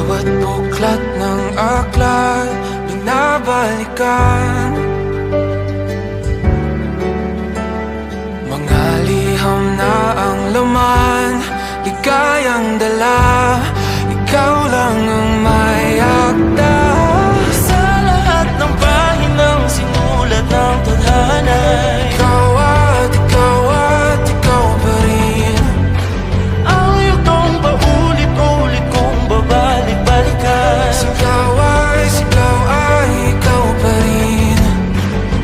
Bawat buklat ng aklat binabalikan, mga liham na ang laman, ligayang dala, ikaw lang ang may akda. Sa lahat ng pahinang sinulat ng tadhana, Ikaw at ikaw pa rin. ang yugtong paulit-ulit kong babalik-balikan. Sigaw ay ikaw pa rin.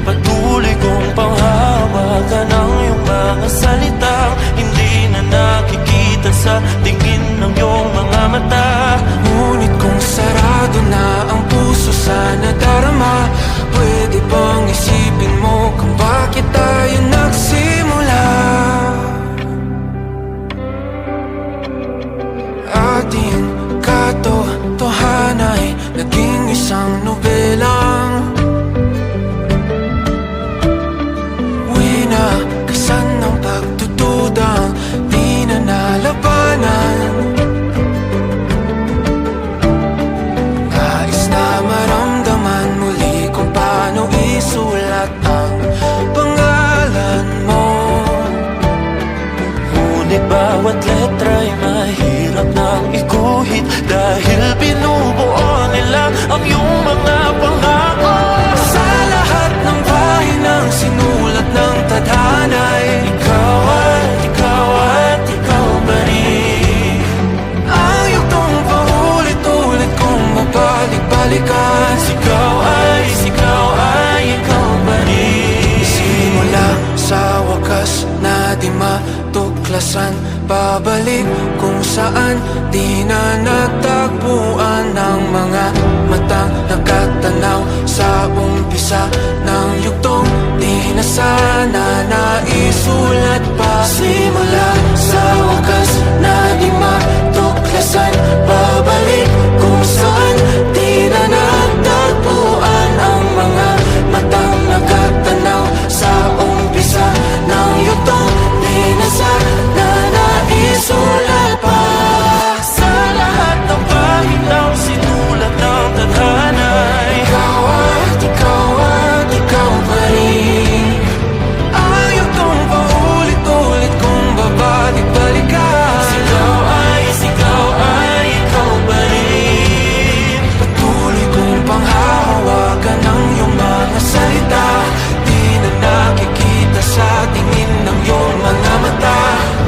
Patuloy kong panghawakan ang iyong mga salitang hindi na nakikita sa tingin ng iyong mga mata. Ngunit kung sarado na ang puso sa nadarama, pwede bang isipin mo kung bakit tayo nagsimula? Ating katotohanay naging isang nobelang winakasan ng pagdududang di na nalabanan. Nais na maramdaman muli kung paano isulat ang pangalan mo. Ngunit bawat letra'y mahirap nang iguhit, dahil binubuo nila ang iyong mga pangako. Sa lahat ng pahinang sinulat ng tadhana'y Ikaw ikaw pa rin. ang yugtong paulit-ulit kong mabalik-balikan. Sigaw ay ikaw pa rin. Simula sa wakas na di matuklasan, pabalik kung saan di na natagpuan ng mga matang nakatanaw sa umpisa ng yugtong di na sana naisulat pa. Simula sa wakas na di matuklasan, pabalik kung saan di na natagpuan ang mga matang nakatanaw sa umpisa ng yugtong di na sana naisulat pa. Sa lahat ng pahinang sinulat ng tadhana, Ikaw at ikaw pa rin. Ang yugtong paulit-ulit kong babalik-balikan. Sigaw ay ikaw pa rin. Patuloy kong panghahawakan ang iyong mga salita, di na nakikita sa tingin ng iyong mga mata.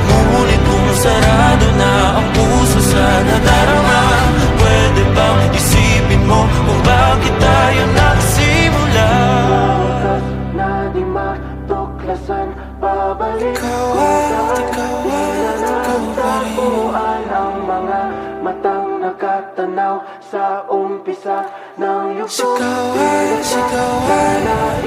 Ngunit kung sarado na ang puso sa nadarama, pwede bang isipin mo kung bakit tayo nagsimula? Na di matuklasan, pabalik ikaw at ikaw pa rin. Ang mga matang nakatanaw sa umpisa ng yugtong. Sigaw ay